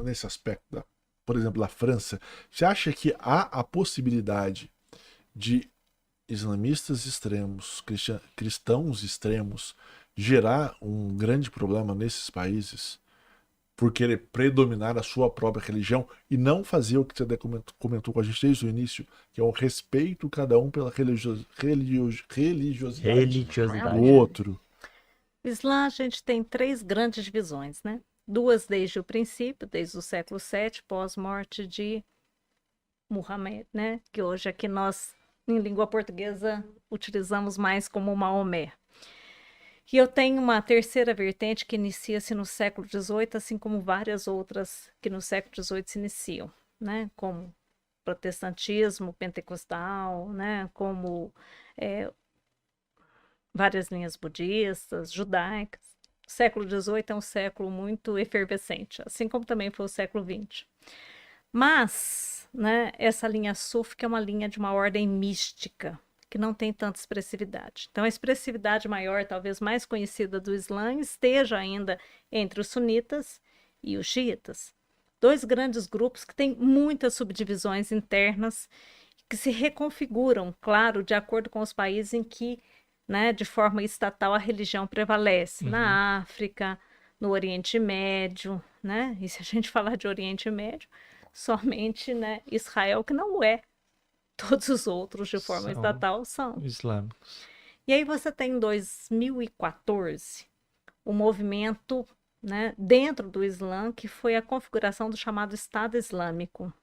nesse aspecto, por exemplo, da França, você acha que há a possibilidade de islamistas extremos, cristãos extremos, gerar um grande problema nesses países por querer predominar a sua própria religião e não fazer o que você comentou com a gente desde o início, que é o respeito cada um pela religiosidade do Religiosidade. outro? O Islã, a gente tem três grandes divisões, né? Duas desde o princípio, desde o século VII, pós-morte de Muhammad, né? Que hoje aqui nós, em língua portuguesa, utilizamos mais como Maomé. E eu tenho uma terceira vertente que inicia-se no século XVIII, assim como várias outras que no século XVIII se iniciam, né? Como protestantismo, pentecostal, né? Como várias linhas budistas, judaicas. O século XVIII é um século muito efervescente, assim como também foi o século XX. Mas, né, essa linha súfica é uma linha de uma ordem mística, que não tem tanta expressividade. Então, a expressividade maior, talvez mais conhecida do Islã, esteja ainda entre os sunitas e os xiitas. Dois grandes grupos que têm muitas subdivisões internas, que se reconfiguram, claro, de acordo com os países em que, né, de forma estatal, a religião prevalece. Na África, no Oriente Médio, né? E se a gente falar de Oriente Médio, somente, né, Israel que não é. Todos os outros, de forma São estatal, são. islâmicos. E aí você tem em 2014 o movimento, né, dentro do Islã, que foi a configuração do chamado Estado Islâmico.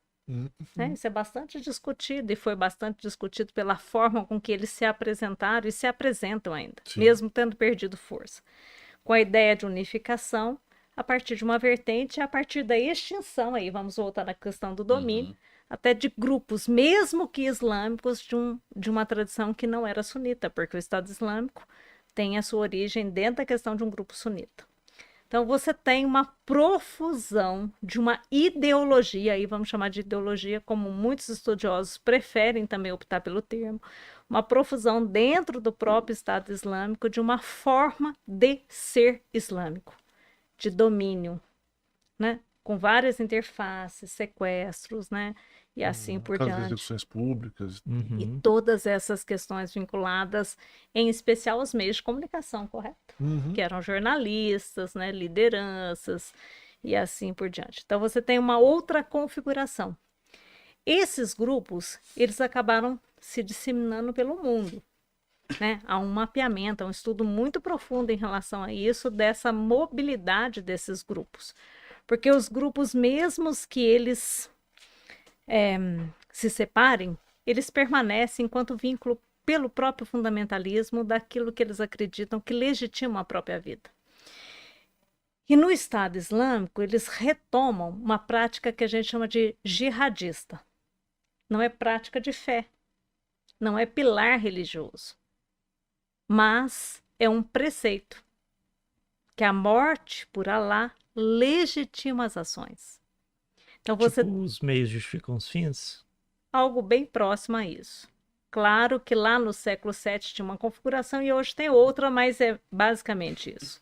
Né? Isso é bastante discutido e foi bastante discutido pela forma com que eles se apresentaram e se apresentam ainda, Sim. mesmo tendo perdido força. Com a ideia de unificação a partir de uma vertente, a partir da extinção, aí vamos voltar na questão do domínio, até de grupos, mesmo que islâmicos, de uma tradição que não era sunita, porque o Estado Islâmico tem a sua origem dentro da questão de um grupo sunita. Então, você tem uma profusão de uma ideologia, aí vamos chamar de ideologia, como muitos estudiosos preferem também optar pelo termo, uma profusão dentro do próprio Estado Islâmico de uma forma de ser islâmico, de domínio, né? Com várias interfaces, sequestros, né? E assim por As diante. execuções públicas. E todas essas questões vinculadas, em especial, aos meios de comunicação, correto? Que eram jornalistas, né, lideranças e assim por diante. Então você tem uma outra configuração. Esses grupos, eles acabaram se disseminando pelo mundo. Né? Há um mapeamento, há um estudo muito profundo em relação a isso, dessa mobilidade desses grupos. Porque os grupos, mesmos que eles se separem, eles permanecem enquanto vínculo pelo próprio fundamentalismo daquilo que eles acreditam que legitima a própria vida. E no Estado Islâmico, eles retomam uma prática que a gente chama de jihadista. Não é prática de fé, não é pilar religioso, mas é um preceito que a morte por Alá legitima as ações. Então você Tipo, os meios justificam os fins? algo bem próximo a isso. Claro que lá no século VII tinha uma configuração e hoje tem outra, mas é basicamente isso.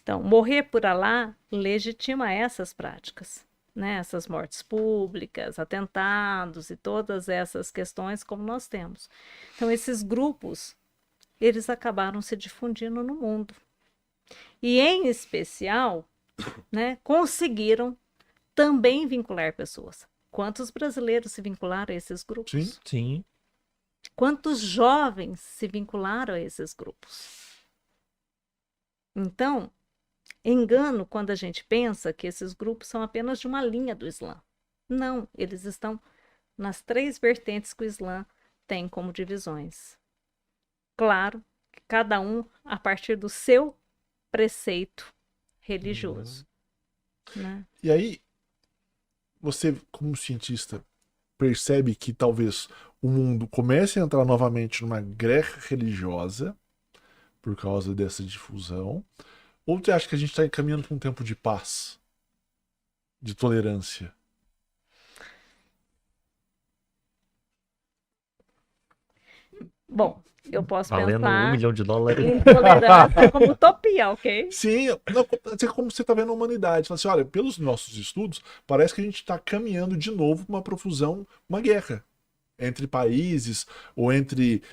Então, morrer por Alá legitima essas práticas, né? Essas mortes públicas, atentados e todas essas questões como nós temos. Então, esses grupos, eles acabaram se difundindo no mundo. E, em especial, né, conseguiram também vincular pessoas. Quantos brasileiros se vincularam a esses grupos? Sim. Sim. Quantos jovens se vincularam a esses grupos? Então, engano quando a gente pensa que esses grupos são apenas de uma linha do Islã. Não, eles estão nas três vertentes que o Islã tem como divisões. Claro que cada um a partir do seu preceito religioso. Né? E aí, você, como cientista, percebe que talvez o mundo comece a entrar novamente numa guerra religiosa por causa dessa difusão? Ou você acha que a gente está caminhando para um tempo de paz, de tolerância? Bom, Eu posso Valendo pensar $1 milhão. intolerância como utopia, ok? Sim, não, como você está vendo a humanidade. Fala assim, olha, pelos nossos estudos, parece que a gente está caminhando de novo para uma profusão, uma guerra entre países, ou entre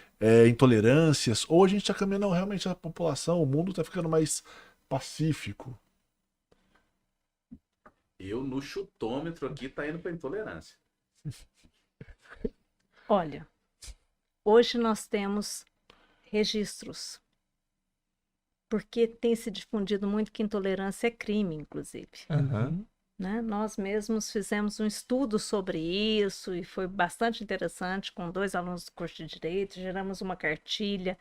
intolerâncias, ou a gente está caminhando, não, realmente a população, o mundo está ficando mais pacífico. No chutômetro aqui tá indo para intolerância. Olha, hoje nós temos registros, porque tem se difundido muito que intolerância é crime, inclusive. Aham. Né? Nós mesmos fizemos um estudo sobre isso e foi bastante interessante com 2 alunos do curso de Direito, geramos uma cartilha,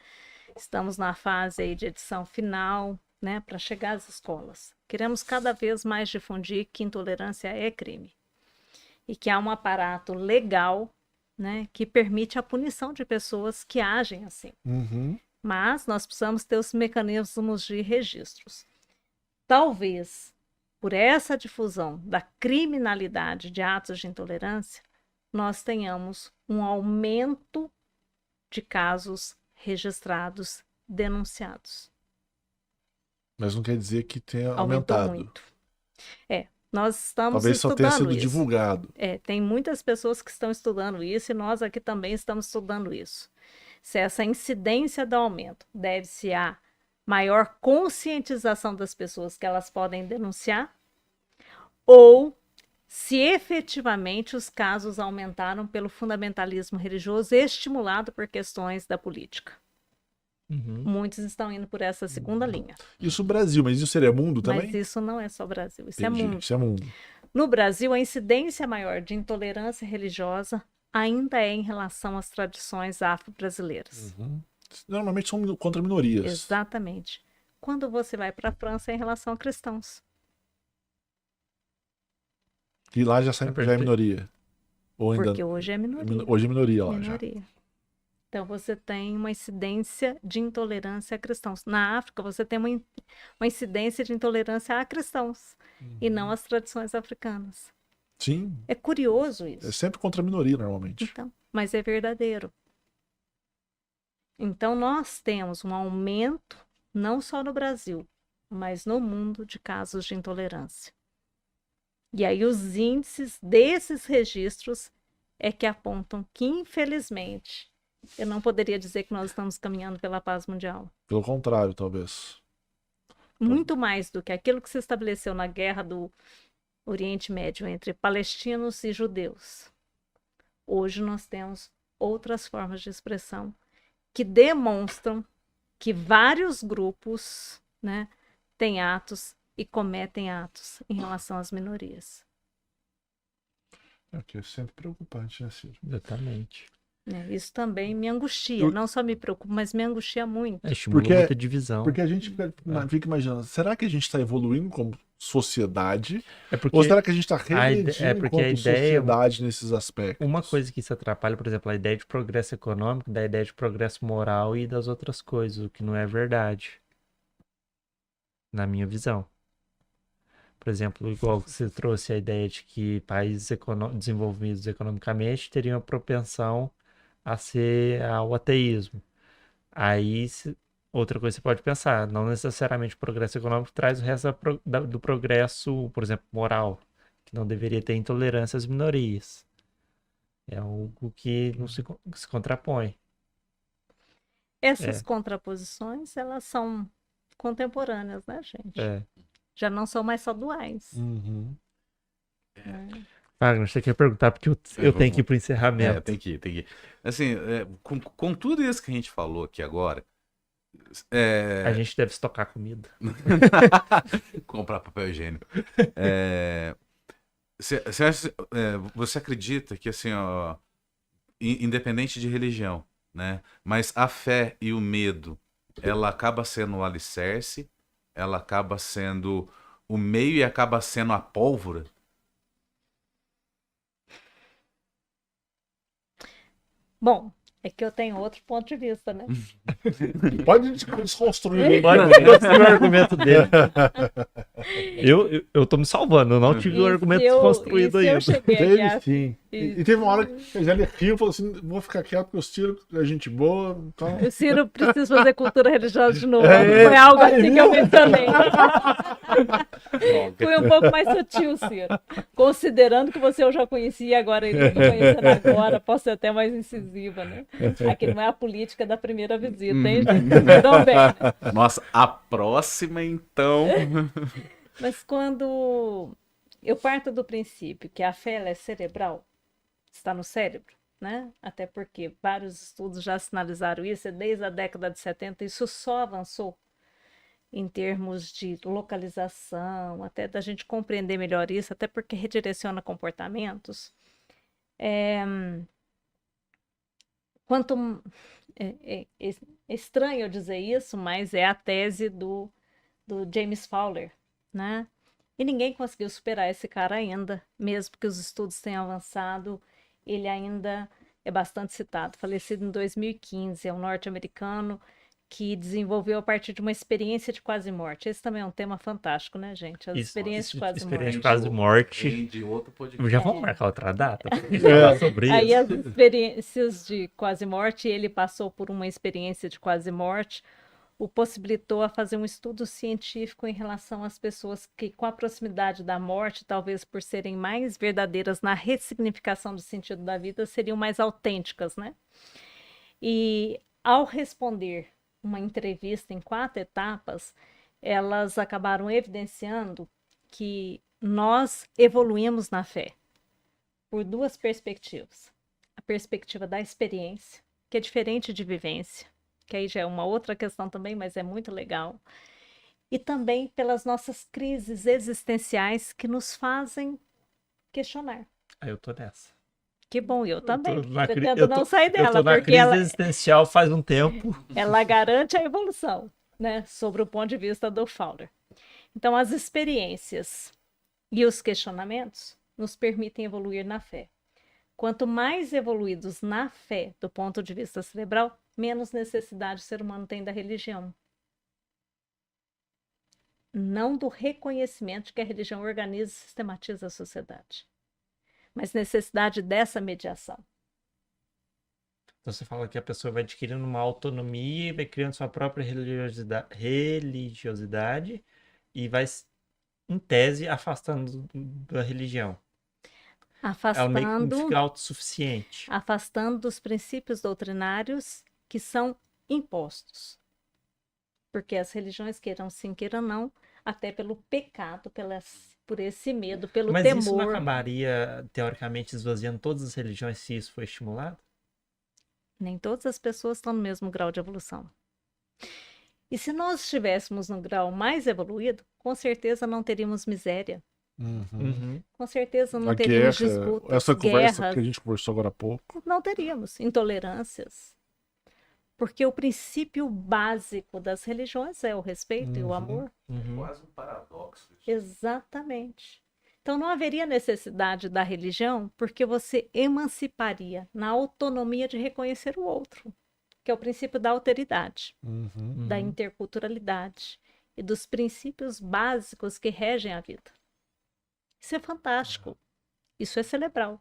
estamos na fase aí de edição final, né, para chegar às escolas. Queremos cada vez mais difundir que intolerância é crime e que há um aparato legal, né, que permite a punição de pessoas que agem assim. Uhum. Mas nós precisamos ter os mecanismos de registros. Talvez, por essa difusão da criminalidade de atos de intolerância, nós tenhamos um aumento de casos registrados, denunciados. Mas não quer dizer que tenha Aumentou aumentado. muito. Nós estamos Talvez só tenha estudando sido isso. divulgado. Tem muitas pessoas que estão estudando isso e nós aqui também estamos estudando isso. Se essa incidência do aumento deve-se à maior conscientização das pessoas que elas podem denunciar, ou se efetivamente os casos aumentaram pelo fundamentalismo religioso estimulado por questões da política. Uhum. Muitos estão indo por essa segunda linha. Isso Brasil, mas isso seria mundo também? Mas isso não é só Brasil, isso Entendi, é mundo. Isso é mundo. No Brasil, a incidência maior de intolerância religiosa ainda é em relação às tradições afro-brasileiras. Uhum. Normalmente são contra minorias. Exatamente. Quando você vai para a França, é em relação a cristãos. E lá já é minoria. Ou ainda... Porque hoje é minoria. Hoje é minoria lá já. Minoria. Então, você tem uma incidência de intolerância a cristãos. Na África, você tem uma incidência de intolerância a cristãos e não às tradições africanas. Sim. É curioso isso. É sempre contra a minoria, normalmente. Então, mas é verdadeiro. Então, nós temos um aumento, não só no Brasil, mas no mundo, de casos de intolerância. E aí, os índices desses registros é que apontam que, infelizmente, eu não poderia dizer que nós estamos caminhando pela paz mundial. Pelo contrário, talvez. Muito mais do que aquilo que se estabeleceu na guerra do Oriente Médio entre palestinos e judeus. Hoje nós temos outras formas de expressão que demonstram que vários grupos, né, têm atos e cometem atos em relação às minorias. É o que é sempre preocupante, né, Ciro? Exatamente. Isso também me angustia. Não só me preocupa, mas me angustia muito. Estimula muita divisão. Porque a gente fica imaginando, será que a gente está evoluindo como sociedade? Porque ou será que a gente está regredindo porque a enquanto ideia, sociedade nesses aspectos? uma coisa que se atrapalha, por exemplo, a ideia de progresso econômico, da ideia de progresso moral e das outras coisas, o que não é verdade, na minha visão. Por exemplo, igual você trouxe a ideia de que países desenvolvidos economicamente teriam a propensão a ser ao ateísmo. Aí, outra coisa que você pode pensar, não necessariamente o progresso econômico traz o resto do progresso, por exemplo, moral, que não deveria ter intolerância às minorias. É algo que não se contrapõe. Essas contraposições, elas são contemporâneas, né, gente? Já não são mais só duais. Uhum. Wagner, você quer perguntar porque eu tenho que ir para o encerramento. Tem que ir. Assim, com tudo isso que a gente falou aqui agora... A gente deve estocar comida. Comprar papel higiênico. Você acredita que, assim, ó, independente de religião, né? Mas a fé e o medo, ela acaba sendo o alicerce, ela acaba sendo o meio e acaba sendo a pólvora? Bom, é que eu tenho outro ponto de vista, né? Pode desconstruir. Pode desconstruir o argumento dele. Eu tô me salvando, eu não tive o argumento desconstruído ainda. Eu cheguei aqui E teve uma hora que ele riu e falou assim: vou ficar quieto porque o Ciro é gente boa. Então... O Ciro precisa fazer cultura religiosa de novo. Foi algo assim que eu mencionei. Foi um pouco mais sutil, Ciro. Considerando que você eu já conhecia, agora ele me conhecendo agora, posso ser até mais incisiva, né? Aqui não é a política da primeira visita, hein, gente? Então, bem, né? Nossa, a próxima, então. Mas quando eu parto do princípio que a fé ela é cerebral, está no cérebro, né? Até porque vários estudos já sinalizaram isso, desde a década de 70, isso só avançou em termos de localização, até da gente compreender melhor isso, até porque redireciona comportamentos. É estranho eu dizer isso, mas é a tese do James Fowler, né? E ninguém conseguiu superar esse cara ainda, mesmo que os estudos tenham avançado, ele ainda é bastante citado. Falecido em 2015, é um norte-americano que desenvolveu a partir de uma experiência de quase morte. Esse também é um tema fantástico, né, gente? As experiências de quase experiência morte. de quase morte. De outro podcast. Já vamos marcar outra data pra falar sobre isso. Aí as experiências de quase morte, ele passou por uma experiência de quase morte, o possibilitou a fazer um estudo científico em relação às pessoas que, com a proximidade da morte, talvez por serem mais verdadeiras na ressignificação do sentido da vida, seriam mais autênticas, né? E ao responder uma entrevista em 4 etapas, elas acabaram evidenciando que nós evoluímos na fé por 2 perspectivas. A perspectiva da experiência, que é diferente de vivência, que aí já é uma outra questão também, mas é muito legal. E também pelas nossas crises existenciais que nos fazem questionar. Aí eu tô nessa. Que bom, eu também. Eu Pretendo não sair dela, eu tô na porque crise existencial faz um tempo. ela garante a evolução, né? Sobre o ponto de vista do Fowler. Então, as experiências e os questionamentos nos permitem evoluir na fé. Quanto mais evoluídos na fé, do ponto de vista cerebral, menos necessidade o ser humano tem da religião. Não do reconhecimento de que a religião organiza e sistematiza a sociedade, mas necessidade dessa mediação. Então você fala que a pessoa vai adquirindo uma autonomia e vai criando sua própria religiosidade e vai, em tese, afastando da religião. Ela meio que fica autossuficiente. Afastando dos princípios doutrinários que são impostos. Porque as religiões, queiram sim, queiram não, até pelo pecado, por esse medo, pelo Mas temor. Mas isso não acabaria, teoricamente, esvaziando todas as religiões se isso for estimulado? Nem todas as pessoas estão no mesmo grau de evolução. E se nós estivéssemos no grau mais evoluído, com certeza não teríamos miséria. Com certeza não teríamos disputas, essa conversa guerras. que a gente conversou agora há pouco. Não teríamos intolerâncias. Porque o princípio básico das religiões é o respeito e o amor. Quase um paradoxo. Exatamente. Então não haveria necessidade da religião, porque você emanciparia na autonomia de reconhecer o outro, que é o princípio da alteridade, da interculturalidade e dos princípios básicos que regem a vida. Isso é fantástico. Isso é cerebral.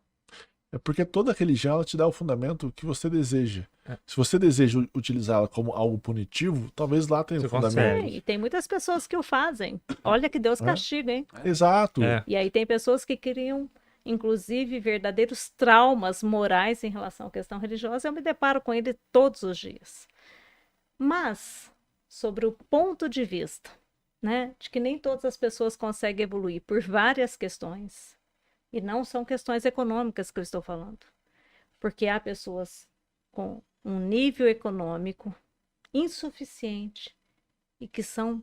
É porque toda religião ela te dá o fundamento que você deseja. Se você deseja utilizá-la como algo punitivo, talvez lá tenha o fundamento. E tem muitas pessoas que o fazem. Olha que Deus castiga, hein? Exato. E aí tem pessoas que criam, inclusive, verdadeiros traumas morais em relação à questão religiosa. Eu me deparo com ele todos os dias. Mas, sobre o ponto de vista, né, de que nem todas as pessoas conseguem evoluir por várias questões, e não são questões econômicas que eu estou falando, porque há pessoas com um nível econômico insuficiente e que são,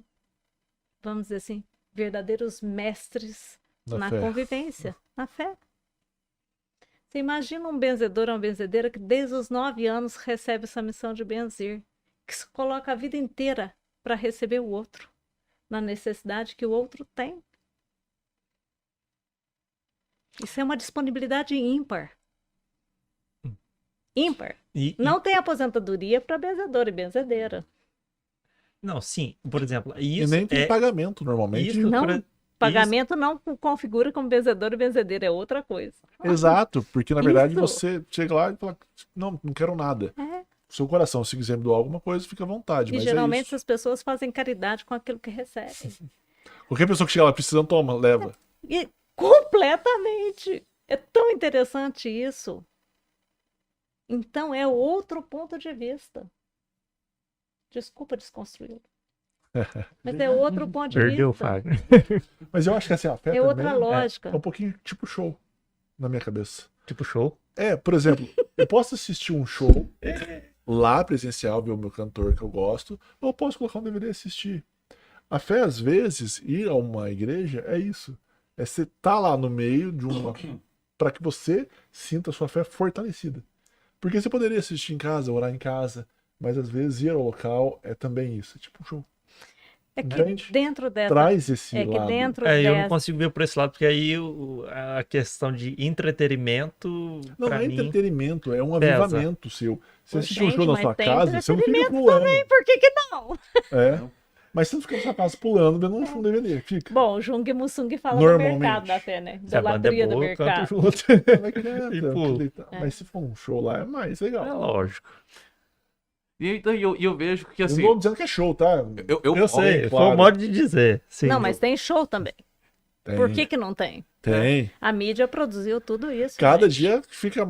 vamos dizer assim, verdadeiros mestres na convivência, na fé. Você imagina um benzedor ou uma benzedeira que desde os 9 anos recebe essa missão de benzer, que se coloca a vida inteira para receber o outro, na necessidade que o outro tem. Isso é uma disponibilidade ímpar. Ímpar. Não tem aposentadoria para benzedor e benzedeira. Não, sim. Por exemplo, isso e nem tem pagamento normalmente. Não. Pagamento não configura como vencedor e benzedeira, é outra coisa. Exato, porque na verdade Isso. você chega lá e fala, não quero nada. É. Seu coração, se quiser me doar alguma coisa, fica à vontade. E Mas geralmente é isso. essas pessoas fazem caridade com aquilo que recebem. Qualquer pessoa que chega lá precisando, toma, leva. E completamente. É tão interessante isso. Então é outro ponto de vista. Desculpa desconstruí-lo. Mas é outro ponto de Perdeu o vista. Fagner. Mas eu acho que assim, a fé É outra também lógica. é um pouquinho tipo show na minha cabeça. Tipo show. Por exemplo, eu posso assistir um show lá presencial, ver o meu cantor que eu gosto, ou eu posso colocar um DVD e assistir. A fé, às vezes, ir a uma igreja é isso. É você estar lá no meio de uma. Para que você sinta a sua fé fortalecida. Porque você poderia assistir em casa, orar em casa, mas às vezes ir ao local é também isso. É tipo um show. É que Entende? dentro dessa. Traz esse É que lado. dentro Eu não dessa. consigo ver por esse lado, porque aí a questão de entretenimento, Não pra é mim, você é um pesa. avivamento seu. Você assiste um Gente, show na mas sua tem casa, você não fica pulando. Por que que não? Mas você não fica na sua casa pulando vendo um DVD. Fica. Bom, o Jung Mussung fala do Normalmente. mercado da fé, né? se a banda Idolatria é do boa, eu canto mercado. junto. Mas canta, E pulo. deitar. Mas se for um show lá, é mais legal. É lógico. E então eu vejo que Eu assim. não tô dizendo que é show, tá? Eu sei, foi claro. o modo de dizer. Sim. Não, mas tem show também. Tem. Por que que não tem? Tem. A mídia produziu tudo isso. Cada gente. dia fica